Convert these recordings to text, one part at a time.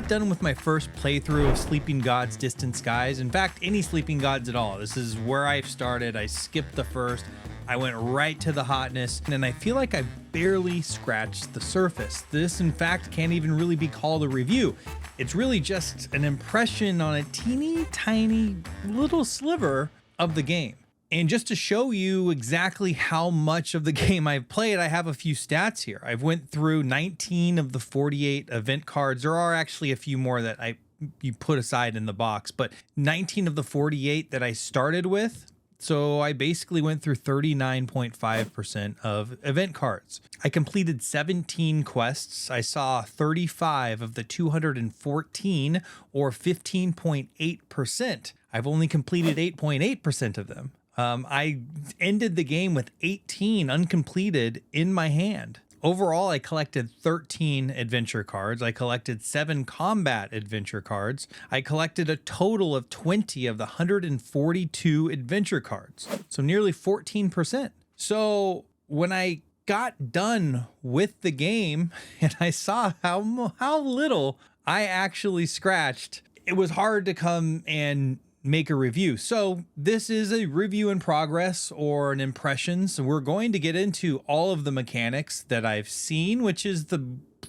got done with my first playthrough of Sleeping Gods Distant Skies. In fact, any Sleeping Gods at all. This is where I started. I skipped the first. I went right to the hotness, and I feel like I barely scratched the surface. This, in fact, can't even really be called a review. It's really just an impression on a teeny tiny little sliver of the game. And just to show you exactly how much of the game I've played, I have a few stats here. I've went through 19 of the 48 event cards. There are actually a few more that you put aside in the box, but 19 of the 48 that I started with. So I basically went through 39.5% of event cards. I completed 17 quests. I saw 35 of the 214, or 15.8%. I've only completed 8.8% of them. I ended the game with 18 uncompleted in my hand. Overall, I collected 13 adventure cards. I collected 7 combat adventure cards. I collected a total of 20 of the 142 adventure cards. So nearly 14%. So when I got done with the game and I saw how little I actually scratched, it was hard to come and make a review. So this is a review in progress, or an impression. So we're going to get into all of the mechanics that I've seen, which is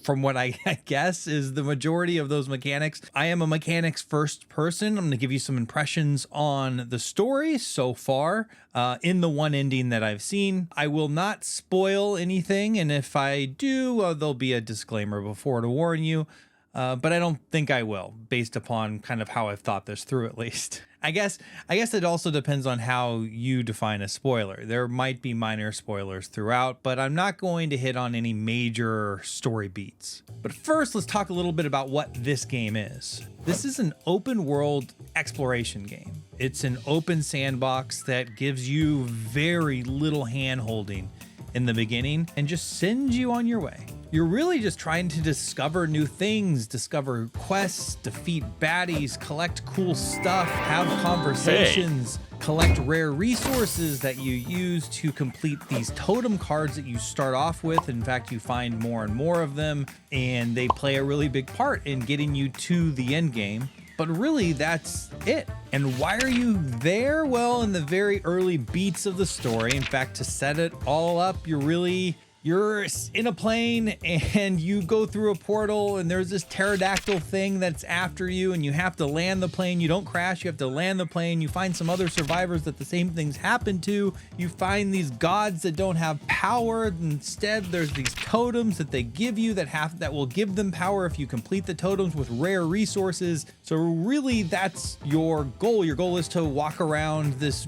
from what I guess is the majority of those mechanics. I am a mechanics first person. I'm going to give you some impressions on the story so far in the one ending that I've seen. I will not spoil anything, and if I do, there'll be a disclaimer before to warn you. But I don't think I will, based upon kind of how I've thought this through, at least. I guess it also depends on how you define a spoiler. There might be minor spoilers throughout, but I'm not going to hit on any major story beats. But first, let's talk a little bit about what this game is. This is an open world exploration game. It's an open sandbox that gives you very little hand holding in the beginning and just sends you on your way. You're really just trying to discover new things, discover quests, defeat baddies, collect cool stuff, have conversations, collect rare resources that you use to complete these totem cards that you start off with. In fact, you find more and more of them, and they play a really big part in getting you to the end game. But really, that's it. And why are you there? Well, in the very early beats of the story, in fact, to set it all up, you're in a plane and you go through a portal, and there's this pterodactyl thing that's after you, and you have to land the plane. You don't crash, you have to land the plane. You find some other survivors that the same things happen to. You find these gods that don't have power. Instead, there's these totems that they give you that will give them power if you complete the totems with rare resources. So really, that's your goal. Your goal is to walk around this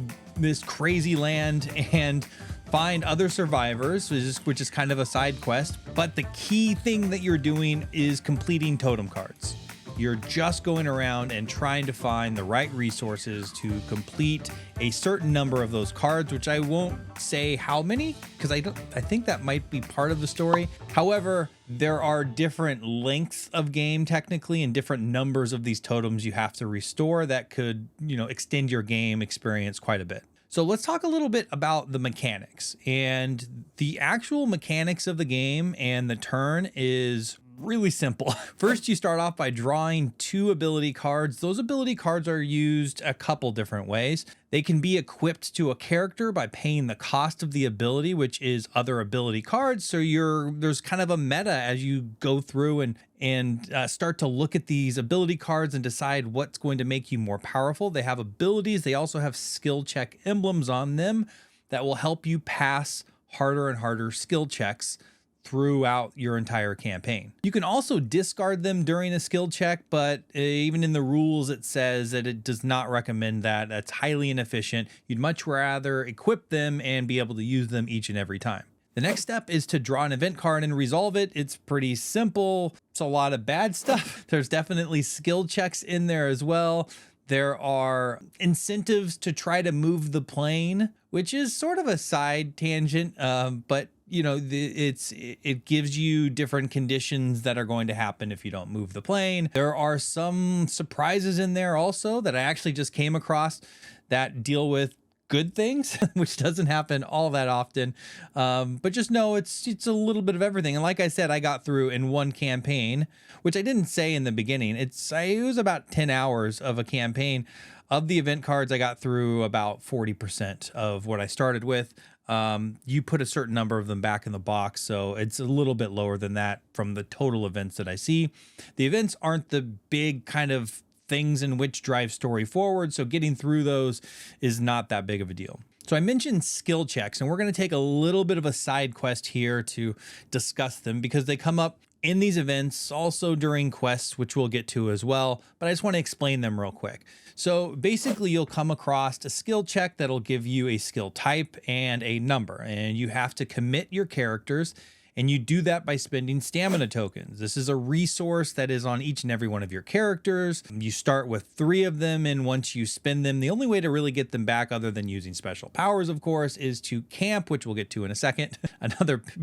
crazy land and find other survivors, which is kind of a side quest. But the key thing that you're doing is completing totem cards. You're just going around and trying to find the right resources to complete a certain number of those cards, which I won't say how many, because I think that might be part of the story. However, there are different lengths of game technically, and different numbers of these totems you have to restore that could, extend your game experience quite a bit. So let's talk a little bit about the mechanics. And the actual mechanics of the game and the turn is really simple. First, you start off by drawing 2 ability cards. Those ability cards are used a couple different ways. They can be equipped to a character by paying the cost of the ability, which is other ability cards. So there's kind of a meta as you go through and start to look at these ability cards and decide what's going to make you more powerful. They have abilities. They also have skill check emblems on them that will help you pass harder and harder skill checks throughout your entire campaign. You can also discard them during a skill check, but even in the rules, it says that it does not recommend that. That's highly inefficient. You'd much rather equip them and be able to use them each and every time. The next step is to draw an event card and resolve it. It's pretty simple. It's a lot of bad stuff. There's definitely skill checks in there as well. There are incentives to try to move the plane, which is sort of a side tangent, but it gives you different conditions that are going to happen if you don't move the plane. There are some surprises in there also that I actually just came across that deal with good things, which doesn't happen all that often. But just know it's a little bit of everything. And like I said, I got through in one campaign, which I didn't say in the beginning. It was about 10 hours of a campaign. Of the event cards, I got through about 40% of what I started with. You put a certain number of them back in the box, so it's a little bit lower than that from the total events that I see. The events aren't the big kind of things in which drive story forward, so getting through those is not that big of a deal. So I mentioned skill checks, and we're going to take a little bit of a side quest here to discuss them because they come up in these events, also during quests, which we'll get to as well, but I just want to explain them real quick. So basically you'll come across a skill check that'll give you a skill type and a number, and you have to commit your characters. And you do that by spending stamina tokens. This is a resource that is on each and every one of your characters. You start with 3 of them, and once you spend them, the only way to really get them back, other than using special powers, of course, is to camp, which we'll get to in a second.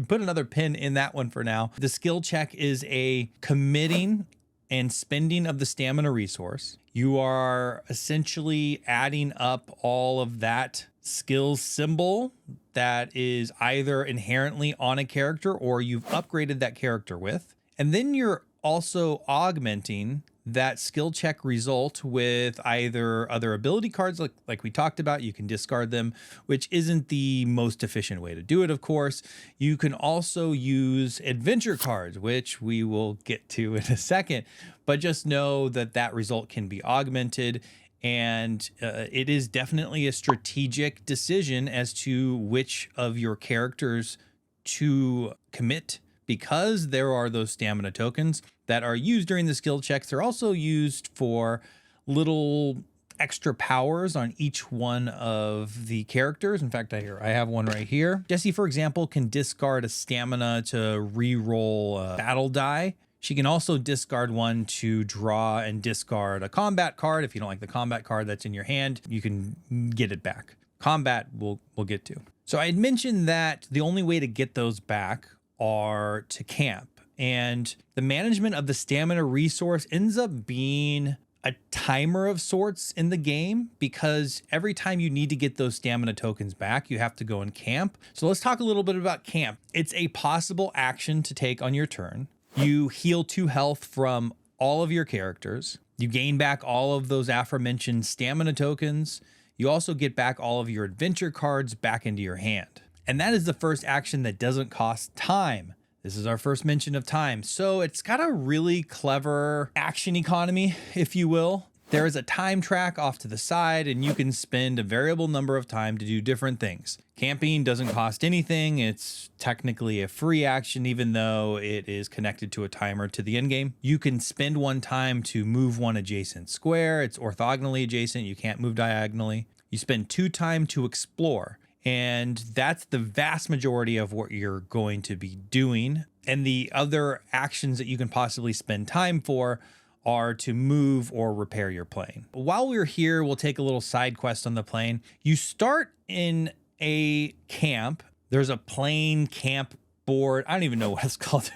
Put another pin in that one for now. The skill check is a committing and spending of the stamina resource. You are essentially adding up all of that skills symbol that is either inherently on a character or you've upgraded that character with. And then you're also augmenting that skill check result with either other ability cards, like we talked about. You can discard them, which isn't the most efficient way to do it, of course. You can also use adventure cards, which we will get to in a second, but just know that that result can be augmented. And it is definitely a strategic decision as to which of your characters to commit, because there are those stamina tokens that are used during the skill checks. They're also used for little extra powers on each one of the characters. In fact, I have one right here. Jessie, for example, can discard a stamina to re-roll a battle die. She can also discard one to draw and discard a combat card. If you don't like the combat card that's in your hand, you can get it back. Combat we'll get to. So I had mentioned that the only way to get those back are to camp. And the management of the stamina resource ends up being a timer of sorts in the game, because every time you need to get those stamina tokens back, you have to go and camp. So let's talk a little bit about camp. It's a possible action to take on your turn. You heal 2 health from all of your characters. You gain back all of those aforementioned stamina tokens. You also get back all of your adventure cards back into your hand. And that is the first action that doesn't cost time. This is our first mention of time. So it's got a really clever action economy, if you will. There is a time track off to the side, and you can spend a variable number of time to do different things. Camping doesn't cost anything. It's technically a free action, even though it is connected to a timer to the end game. You can spend 1 time to move 1 adjacent square. It's orthogonally adjacent. You can't move diagonally. You spend 2 time to explore. And that's the vast majority of what you're going to be doing. And the other actions that you can possibly spend time for are to move or repair your plane. While we're here, we'll take a little side quest on the plane. You start in a camp. There's a plane camp board. I don't even know what it's called,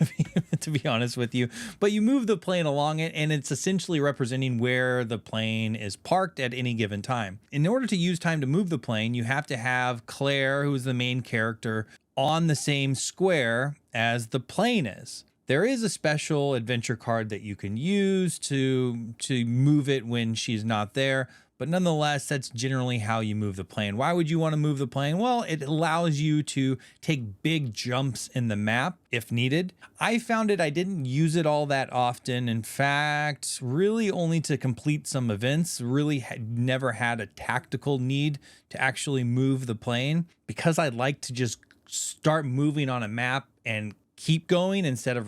to be honest with you, but you move the plane along it, and it's essentially representing where the plane is parked at any given time. In order to use time to move the plane, you have to have Claire, who is the main character, on the same square as the plane is. There is a special adventure card that you can use to move it when she's not there, but nonetheless, that's generally how you move the plane. Why would you want to move the plane? Well, it allows you to take big jumps in the map if needed. I found I didn't use it all that often. In fact, really only to complete some events. Really never had a tactical need to actually move the plane, because I like to just start moving on a map and keep going instead of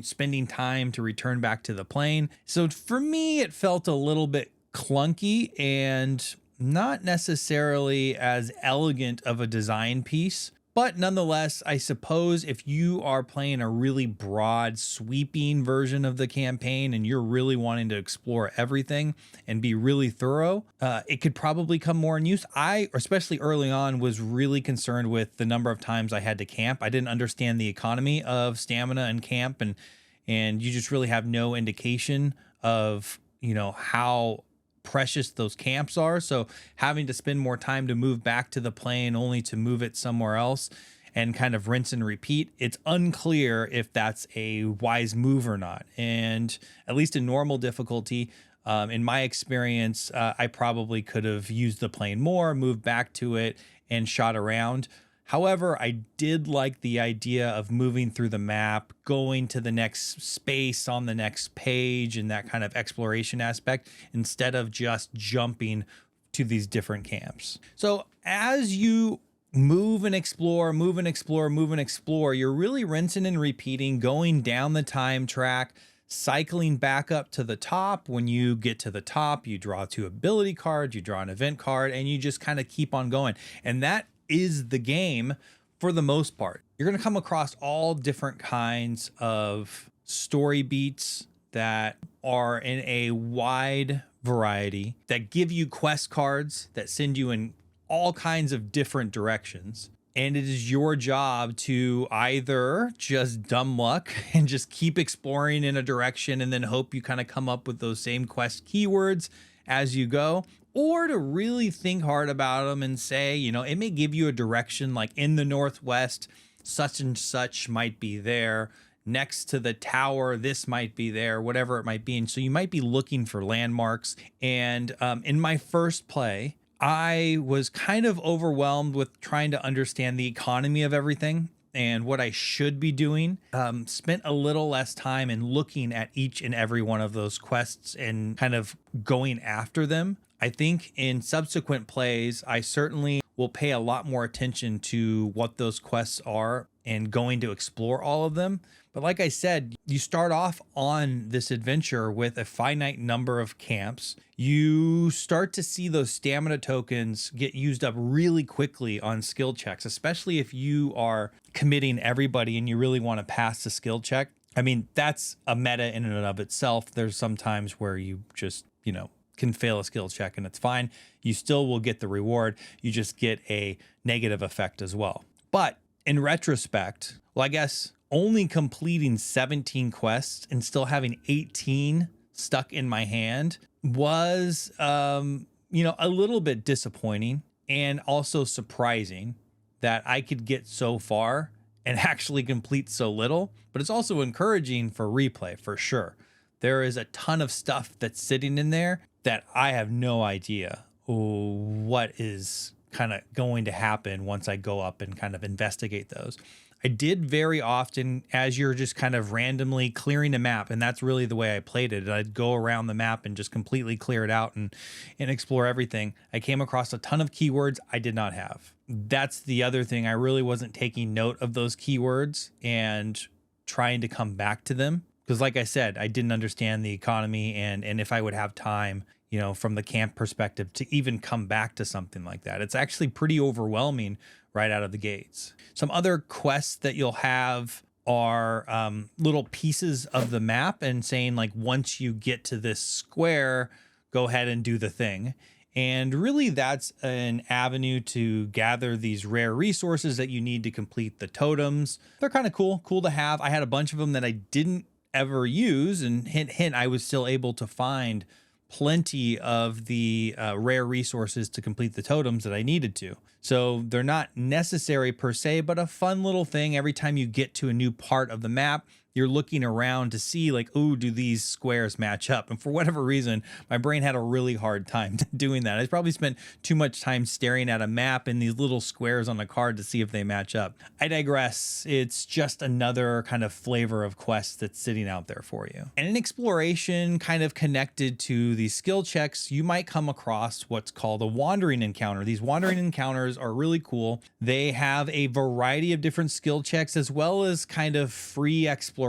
spending time to return back to the plane. So for me, it felt a little bit clunky and not necessarily as elegant of a design piece. But nonetheless, I suppose if you are playing a really broad, sweeping version of the campaign and you're really wanting to explore everything and be really thorough, it could probably come more in use. I, especially early on, was really concerned with the number of times I had to camp. I didn't understand the economy of stamina and camp, and you just really have no indication of, how precious those camps are. So having to spend more time to move back to the plane only to move it somewhere else and kind of rinse and repeat, it's unclear if that's a wise move or not. And at least in normal difficulty, in my experience, I probably could have used the plane more, moved back to it, and shot around. However, I did like the idea of moving through the map, going to the next space on the next page, and that kind of exploration aspect, instead of just jumping to these different camps. So as you move and explore, move and explore, move and explore, you're really rinsing and repeating, going down the time track, cycling back up to the top. When you get to the top, you draw 2 ability cards, you draw an event card, and you just kind of keep on going. And that is the game for the most part. You're going to come across all different kinds of story beats that are in a wide variety, that give you quest cards that send you in all kinds of different directions. And it is your job to either just dumb luck and just keep exploring in a direction and then hope you kind of come up with those same quest keywords as you go, or to really think hard about them and say, you know, it may give you a direction, like in the Northwest, such and such might be there. Next to the tower, this might be there, whatever it might be. And so you might be looking for landmarks. And in my first play, I was kind of overwhelmed with trying to understand the economy of everything and what I should be doing. Spent a little less time in looking at each and every one of those quests and kind of going after them. I think in subsequent plays, I certainly will pay a lot more attention to what those quests are and going to explore all of them. But like I said, you start off on this adventure with a finite number of camps. You start to see those stamina tokens get used up really quickly on skill checks, especially if you are committing everybody and you really want to pass the skill check. I mean, that's a meta in and of itself. There's some times where you just, you know, can fail a skill check and it's fine. You still will get the reward. You just get a negative effect as well. But in retrospect, well, I guess only completing 17 quests and still having 18 stuck in my hand was, you know, a little bit disappointing and also surprising that I could get so far and actually complete so little. But it's also encouraging for replay for sure. There is a ton of stuff that's sitting in there that I have no idea what is kind of going to happen once I go up and kind of investigate those. I did very often, as you're just kind of randomly clearing a map, and that's really the way I played it. I'd go around the map and just completely clear it out and explore everything. I came across a ton of keywords I did not have. That's the other thing. I really wasn't taking note of those keywords and trying to come back to them. Because like I said, I didn't understand the economy and if I would have time, you know, from the camp perspective to even come back to something like that. It's actually pretty overwhelming right out of the gates. Some other quests that you'll have are little pieces of the map and saying like, once you get to this square, go ahead and do the thing. And really that's an avenue to gather these rare resources that you need to complete the totems. They're kind of cool to have. I had a bunch of them that I didn't ever use, and hint, hint, I was still able to find plenty of the rare resources to complete the totems that I needed to. So they're not necessary per se, but a fun little thing. Every time you get to a new part of the map, you're looking around to see like, oh, do these squares match up? And for whatever reason, my brain had a really hard time doing that. I probably spent too much time staring at a map and these little squares on a card to see if they match up. I digress. It's just another kind of flavor of quest that's sitting out there for you. And in exploration, kind of connected to these skill checks, you might come across what's called a wandering encounter. These wandering encounters are really cool. They have a variety of different skill checks as well as kind of free exploration.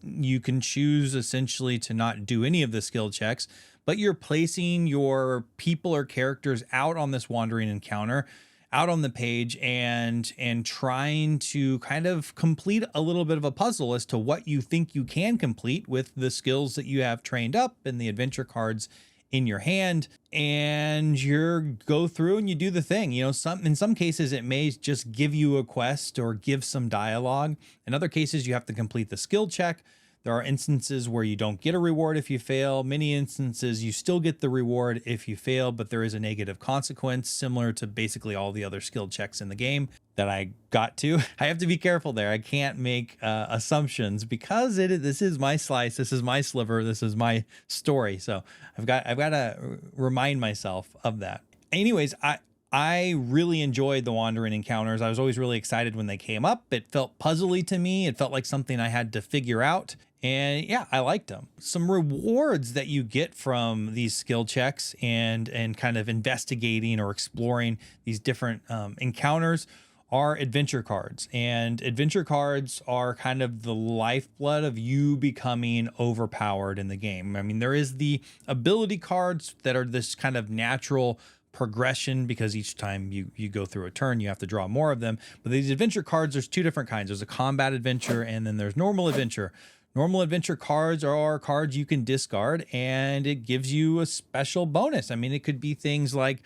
You can choose essentially to not do any of the skill checks, but you're placing your people or characters out on this wandering encounter, out on the page, and trying to kind of complete a little bit of a puzzle as to what you think you can complete with the skills that you have trained up and the adventure cards in your hand. And you go through and you do the thing. You know, in some cases it may just give you a quest or give some dialogue. In other cases you have to complete the skill check. There are instances where you don't get a reward if you fail. Many instances you still get the reward if you fail, but there is a negative consequence, similar to basically all the other skill checks in the game that I got to. I have to be careful there. I can't make assumptions because this is my slice, this is my sliver, this is my story. So I've got to remind myself of that. Anyways, I really enjoyed the Wandering Encounters. I was always really excited when they came up. It felt puzzly to me. It felt like something I had to figure out. And yeah, I liked them. Some rewards that you get from these skill checks and kind of investigating or exploring these different encounters are adventure cards. And adventure cards are kind of the lifeblood of you becoming overpowered in the game. I mean, there is the ability cards that are this kind of natural progression, because each time you go through a turn, you have to draw more of them. But these adventure cards, there's two different kinds. There's a combat adventure and then there's normal adventure. Normal adventure cards are cards you can discard and it gives you a special bonus. I mean, it could be things like,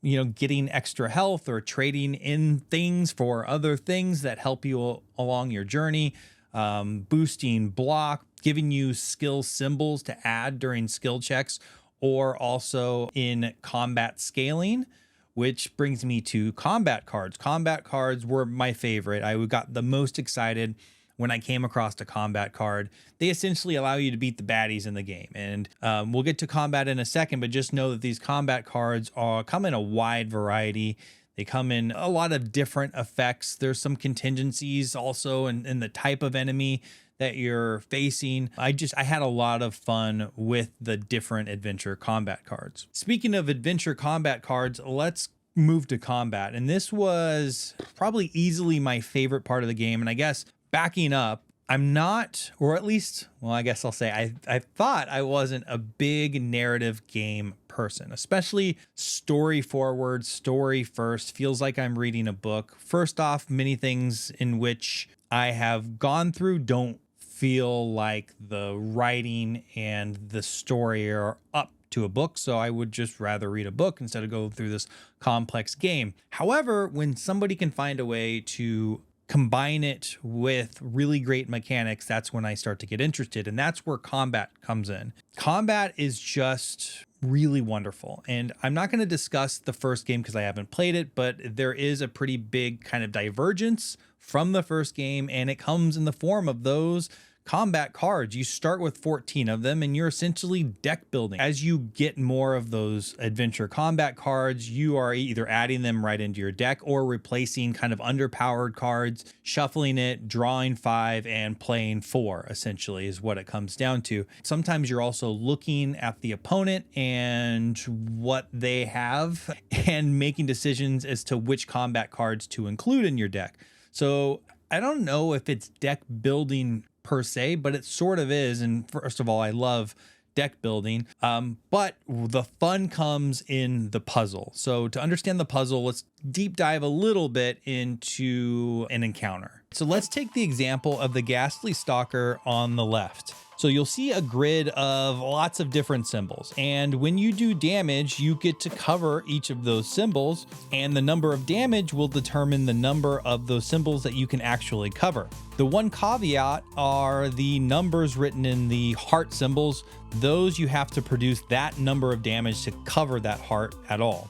getting extra health or trading in things for other things that help you along your journey, boosting block, giving you skill symbols to add during skill checks, or also in combat scaling, which brings me to combat cards. Combat cards were my favorite. I got the most excited when I came across a combat card. They essentially allow you to beat the baddies in the game. And we'll get to combat in a second, but just know that these combat cards come in a wide variety. They come in a lot of different effects. There's some contingencies also in the type of enemy that you're facing. I had a lot of fun with the different adventure combat cards. Speaking of adventure combat cards, let's move to combat. And this was probably easily my favorite part of the game. And I guess backing up, I'm not, or at least, well, I guess I'll say I thought I wasn't a big narrative game person, especially story forward, story first. Feels like I'm reading a book. First off, many things in which I have gone through don't feel like the writing and the story are up to a book, so I would just rather read a book instead of go through this complex game. However, when somebody can find a way to combine it with really great mechanics, that's when I start to get interested, and that's where combat comes in. Combat is just really wonderful, and I'm not going to discuss the first game because I haven't played it, but there is a pretty big kind of divergence from the first game, and it comes in the form of those combat cards. You start with 14 of them and you're essentially deck building. As you get more of those adventure combat cards, you are either adding them right into your deck or replacing kind of underpowered cards, shuffling it, drawing 5 and playing 4 essentially is what it comes down to. Sometimes you're also looking at the opponent and what they have and making decisions as to which combat cards to include in your deck. So I don't know if it's deck building per se, but it sort of is. And first of all, I love deck building, but the fun comes in the puzzle. So to understand the puzzle, let's deep dive a little bit into an encounter. So let's take the example of the Ghastly Stalker on the left. So you'll see a grid of lots of different symbols. And when you do damage, you get to cover each of those symbols, and the number of damage will determine the number of those symbols that you can actually cover. The one caveat are the numbers written in the heart symbols. Those you have to produce that number of damage to cover that heart at all.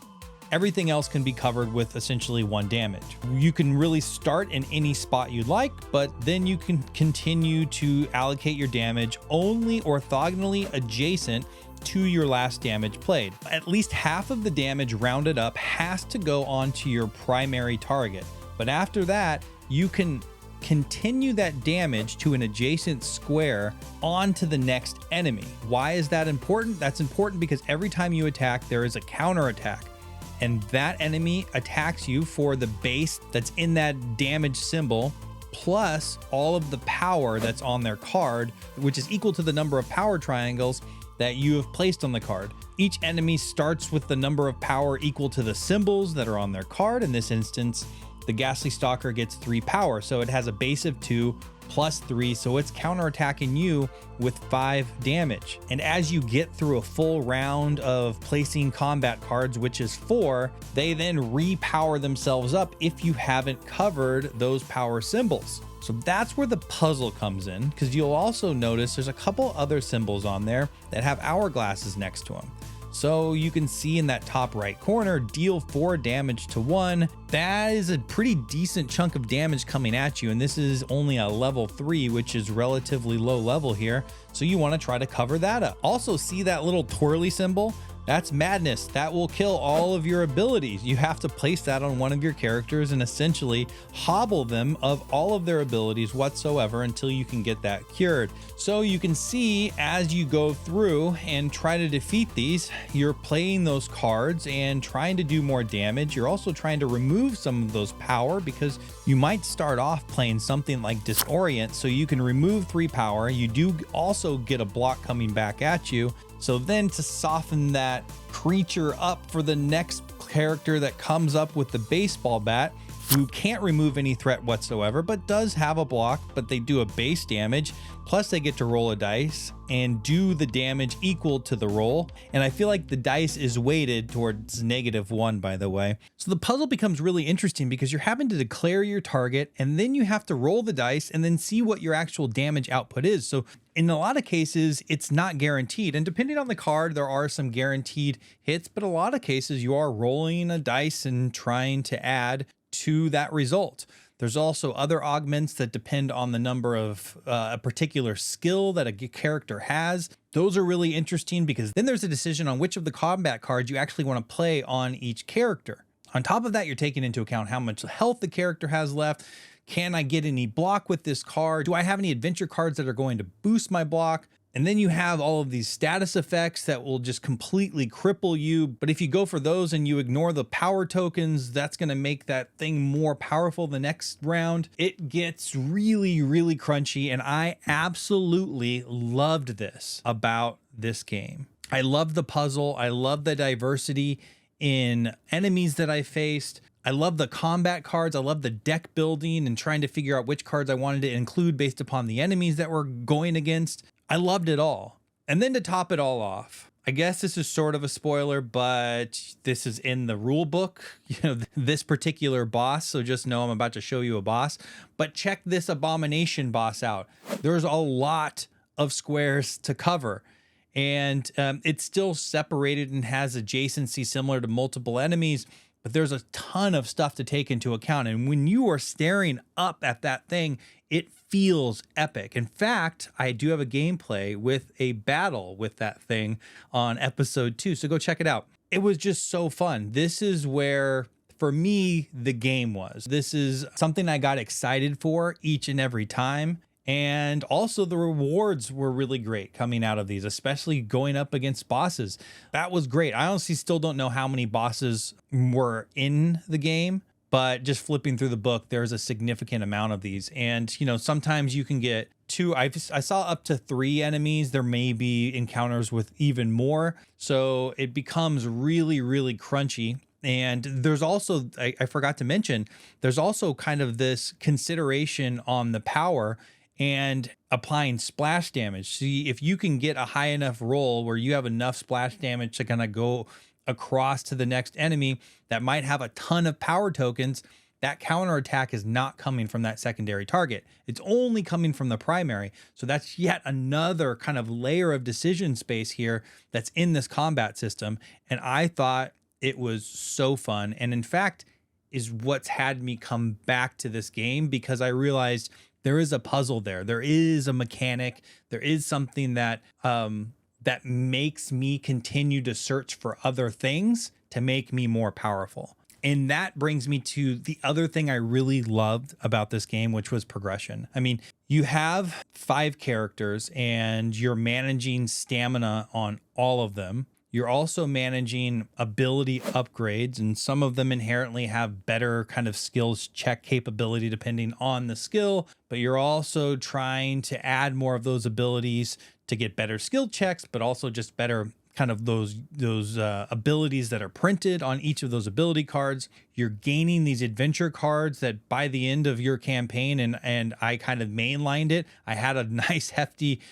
Everything else can be covered with essentially 1 damage. You can really start in any spot you'd like, but then you can continue to allocate your damage only orthogonally adjacent to your last damage played. At least half of the damage rounded up has to go onto your primary target. But after that, you can continue that damage to an adjacent square onto the next enemy. Why is that important? That's important because every time you attack, there is a counter attack. And that enemy attacks you for the base that's in that damage symbol, plus all of the power that's on their card, which is equal to the number of power triangles that you have placed on the card. Each enemy starts with the number of power equal to the symbols that are on their card. In this instance, the Ghastly Stalker gets 3 power, so it has a base of 2 plus 3, so it's counterattacking you with 5 damage. And as you get through a full round of placing combat cards, which is 4, they then repower themselves up if you haven't covered those power symbols. So that's where the puzzle comes in, because you'll also notice there's a couple other symbols on there that have hourglasses next to them. So you can see in that top right corner, deal 4 damage to 1. That is a pretty decent chunk of damage coming at you. And this is only a level 3, which is relatively low level here. So you want to try to cover that up. Also, see that little twirly symbol? That's madness. That will kill all of your abilities. You have to place that on one of your characters and essentially hobble them of all of their abilities whatsoever until you can get that cured. So you can see as you go through and try to defeat these, you're playing those cards and trying to do more damage. You're also trying to remove some of those power, because you might start off playing something like Disorient, so you can remove 3 power. You do also get a block coming back at you. So then to soften that creature up for the next character that comes up with the baseball bat, who can't remove any threat whatsoever, but does have a block, but they do a base damage. Plus they get to roll a dice and do the damage equal to the roll. And I feel like the dice is weighted towards -1, by the way. So the puzzle becomes really interesting because you're having to declare your target, and then you have to roll the dice and then see what your actual damage output is. So in a lot of cases, it's not guaranteed. And depending on the card, there are some guaranteed hits, but a lot of cases you are rolling a dice and trying to add to that result. There's also other augments that depend on the number of a particular skill that a character has. Those are really interesting because then there's a decision on which of the combat cards you actually want to play on each character. On top of that, you're taking into account how much health the character has left. Can I get any block with this card? Do I have any adventure cards that are going to boost my block? And then you have all of these status effects that will just completely cripple you. But if you go for those and you ignore the power tokens, that's going to make that thing more powerful the next round. It gets really, really crunchy. And I absolutely loved this about this game. I love the puzzle. I love the diversity in enemies that I faced. I love the combat cards. I love the deck building and trying to figure out which cards I wanted to include based upon the enemies that we're going against. I loved it all. And then to top it all off, I guess this is sort of a spoiler, but this is in the rule book, this particular boss. So just know I'm about to show you a boss, but check this abomination boss out. There's a lot of squares to cover. And it's still separated and has adjacency similar to multiple enemies, but there's a ton of stuff to take into account. And when you are staring up at that thing, it feels epic. In fact, I do have a gameplay with a battle with that thing on episode 2. So go check it out. It was just so fun. This is where, for me, the game was. This is something I got excited for each and every time. And also the rewards were really great coming out of these, especially going up against bosses. That was great. I honestly still don't know how many bosses were in the game, but just flipping through the book, there's a significant amount of these. And, sometimes you can get 2, I saw up to 3 enemies. There may be encounters with even more. So it becomes really, really crunchy. And there's also, I forgot to mention, there's also kind of this consideration on the power and applying splash damage. See, if you can get a high enough roll where you have enough splash damage to kind of go across to the next enemy that might have a ton of power tokens, that counterattack is not coming from that secondary target. It's only coming from the primary. So that's yet another kind of layer of decision space here that's in this combat system. And I thought it was so fun. And in fact, is what's had me come back to this game, because I realized there is a puzzle there. There is a mechanic. There is something that that makes me continue to search for other things to make me more powerful. And that brings me to the other thing I really loved about this game, which was progression. I mean, you have 5 characters and you're managing stamina on all of them. You're also managing ability upgrades, and some of them inherently have better kind of skills check capability depending on the skill, but you're also trying to add more of those abilities to get better skill checks, but also just better kind of those abilities that are printed on each of those ability cards. You're gaining these adventure cards that by the end of your campaign, and I kind of mainlined it, I had a nice hefty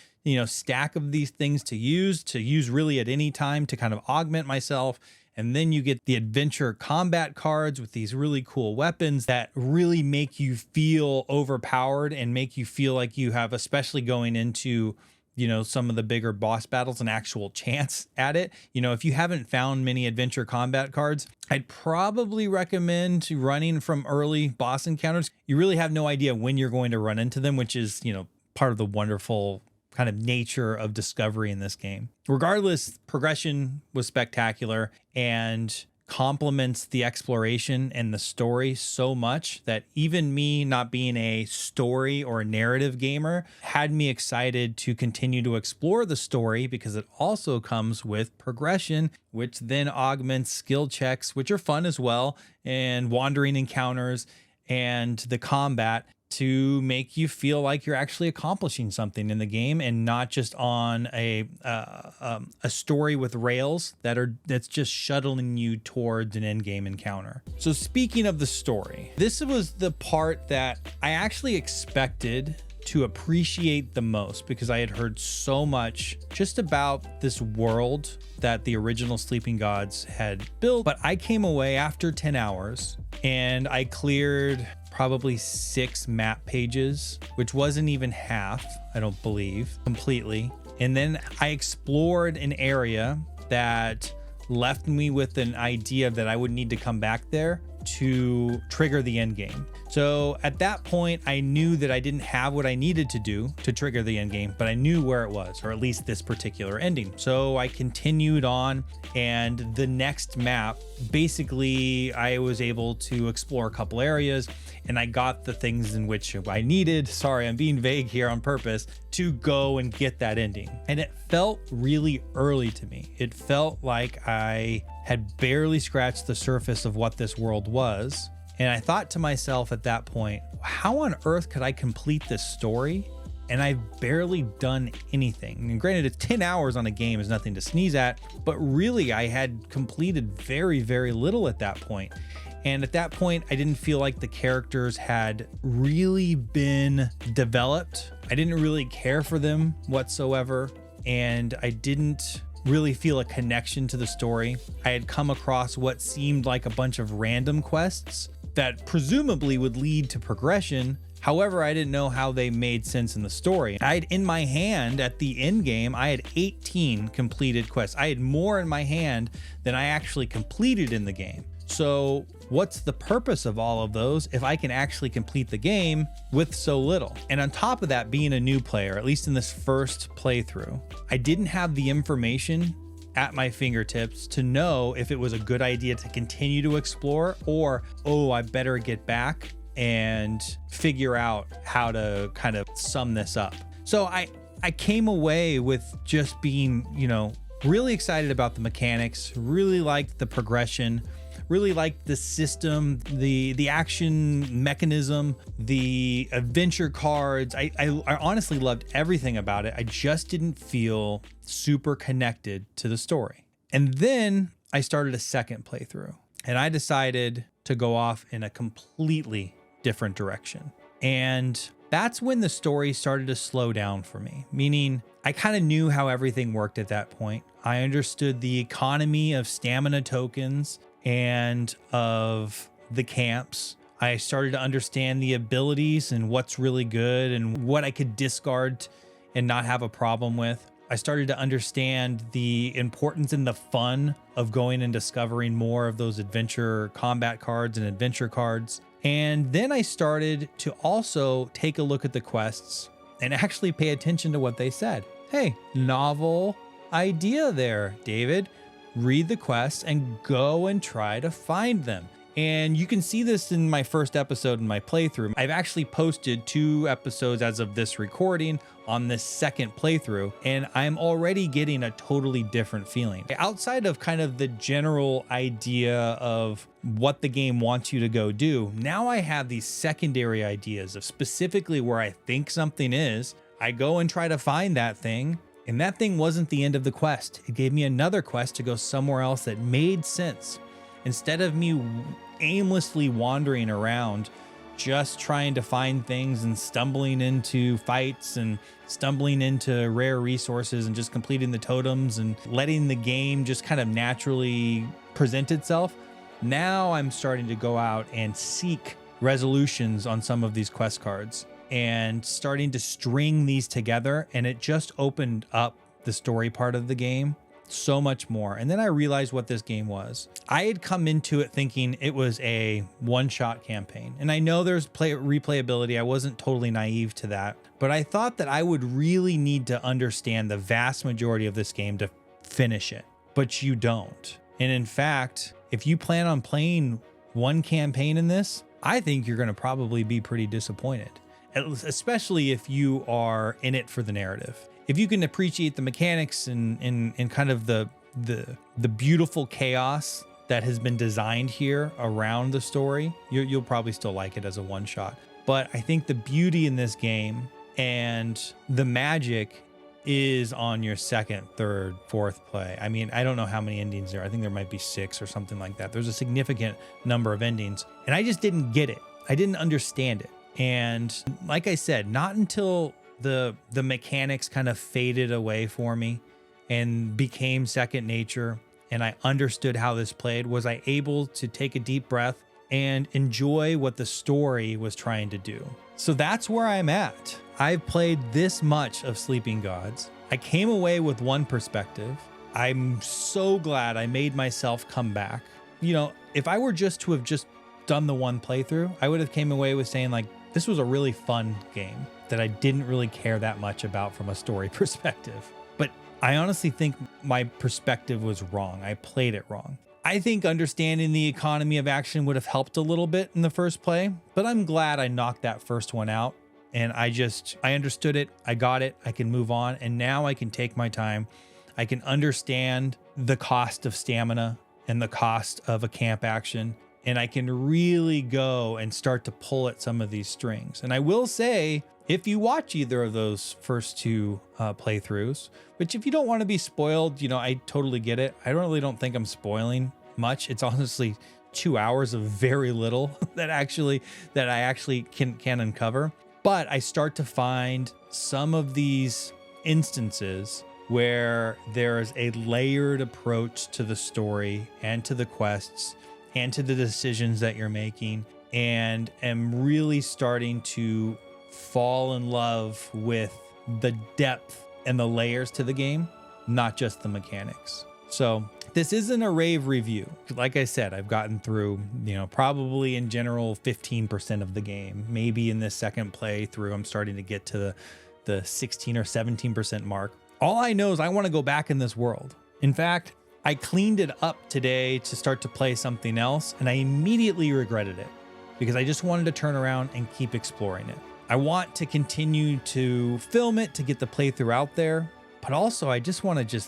stack of these things to use really at any time to kind of augment myself And then you get the adventure combat cards with these really cool weapons that really make you feel overpowered and make you feel like you have, especially going into, you know, some of the bigger boss battles, an actual chance at it. You know, if you haven't found many adventure combat cards, I'd probably recommend running from early boss encounters. You really have no idea when you're going to run into them, which is, you know, part of the wonderful kind of nature of discovery in this game. Regardless, progression was spectacular and complements the exploration and the story so much that even me not being a story or a narrative gamer had me excited to continue to explore the story, because it also comes with progression, which then augments skill checks, which are fun as well, and wandering encounters and the combat to make you feel like you're actually accomplishing something in the game and not just on a story with rails that's just shuttling you towards an end game encounter. So speaking of the story, this was the part that I actually expected to appreciate the most, because I had heard so much just about this world that the original Sleeping Gods had built. But I came away after 10 hours and I cleared probably 6 map pages, which wasn't even half, I don't believe, completely. And then I explored an area that left me with an idea that I would need to come back there to trigger the end game. So at that point, I knew that I didn't have what I needed to do to trigger the end game, but I knew where it was, or at least this particular ending. So I continued on, and the next map, basically, I was able to explore a couple areas, and I got the things in which I needed. Sorry, I'm being vague here on purpose, to go and get that ending. And it felt really early to me. It felt like I had barely scratched the surface of what this world was. And I thought to myself at that point, how on earth could I complete this story? And I've barely done anything. And granted, it's 10 hours on a game is nothing to sneeze at, but really I had completed very, very little at that point. And at that point, I didn't feel like the characters had really been developed. I didn't really care for them whatsoever. And I didn't really feel a connection to the story. I had come across what seemed like a bunch of random quests that presumably would lead to progression. However, I didn't know how they made sense in the story. I had in my hand at the end game, I had 18 completed quests. I had more in my hand than I actually completed in the game. So what's the purpose of all of those if I can actually complete the game with so little? And on top of that, being a new player, at least in this first playthrough, I didn't have the information at my fingertips to know if it was a good idea to continue to explore, or, oh, I better get back and figure out how to kind of sum this up. So I came away with just being, you know, really excited about the mechanics, really liked the progression, really liked the system, the action mechanism, the adventure cards. I honestly loved everything about it. I just didn't feel super connected to the story. And then I started a second playthrough, and I decided to go off in a completely different direction. And that's when the story started to slow down for me, meaning I kind of knew how everything worked at that point. I understood the economy of stamina tokens and of the camps. I started to understand the abilities and what's really good and what I could discard and not have a problem with. I started to understand the importance and the fun of going and discovering more of those adventure combat cards and adventure cards. And then I started to also take a look at the quests and actually pay attention to what they said. Hey, novel idea there, David. Read the quests and go and try to find them. And you can see this in my first episode in my playthrough. I've actually posted 2 episodes as of this recording on this second playthrough, and I'm already getting a totally different feeling. Outside of kind of the general idea of what the game wants you to go do, now I have these secondary ideas of specifically where I think something is. I go and try to find that thing, and that thing wasn't the end of the quest. It gave me another quest to go somewhere else that made sense. Instead of me aimlessly wandering around just trying to find things and stumbling into fights and stumbling into rare resources and just completing the totems and letting the game just kind of naturally present itself. Now I'm starting to go out and seek resolutions on some of these quest cards and starting to string these together, and it just opened up the story part of the game so much more. And then I realized what this game was. I had come into it thinking it was a one-shot campaign, and I know there's replayability. I wasn't totally naive to that, but I thought that I would really need to understand the vast majority of this game to finish it, but you don't. And in fact, if you plan on playing one campaign in this, I think you're going to probably be pretty disappointed, especially if you are in it for the narrative. If you can appreciate the mechanics and kind of the beautiful chaos that has been designed here around the story, you'll probably still like it as a one shot. But I think the beauty in this game and the magic is on your second, third, fourth play. I mean, I don't know how many endings there are. I think there might be 6 or something like that. There's a significant number of endings, and I just didn't get it. I didn't understand it. And like I said, not until the mechanics kind of faded away for me and became second nature, and I understood how this played, was I able to take a deep breath and enjoy what the story was trying to do. So that's where I'm at. I've played this much of Sleeping Gods. I came away with one perspective. I'm so glad I made myself come back. You know, if I were just to have just done the one playthrough, I would have came away with saying like, this was a really fun game that I didn't really care that much about from a story perspective. But I honestly think my perspective was wrong. I played it wrong. I think understanding the economy of action would have helped a little bit in the first play, but I'm glad I knocked that first one out. And I understood it. I got it. I can move on. And now I can take my time. I can understand the cost of stamina and the cost of a camp action. And I can really go and start to pull at some of these strings. And I will say, if you watch either of those first 2 playthroughs, which if you don't want to be spoiled, you know, I totally get it. I don't think I'm spoiling much. It's honestly 2 hours of very little that I actually can uncover. But I start to find some of these instances where there's a layered approach to the story and to the quests and to the decisions that you're making, and am really starting to fall in love with the depth and the layers to the game, not just the mechanics. So this isn't a rave review. Like I said, I've gotten through, you know, probably in general 15% of the game. Maybe in this second playthrough, I'm starting to get to the 16 or 17% mark. All I know is I want to go back in this world. In fact, I cleaned it up today to start to play something else, and I immediately regretted it because I just wanted to turn around and keep exploring it. I want to continue to film it to get the playthrough out there, but also I just want to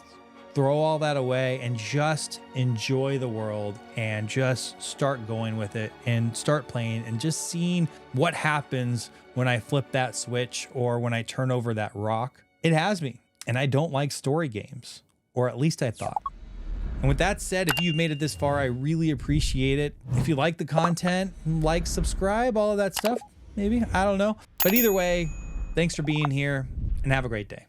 throw all that away and just enjoy the world and just start going with it and start playing and just seeing what happens when I flip that switch or when I turn over that rock. It has me, and I don't like story games, or at least I thought. And with that said, if you've made it this far, I really appreciate it. If you like the content, like, subscribe, all of that stuff, maybe, I don't know. But either way, thanks for being here and have a great day.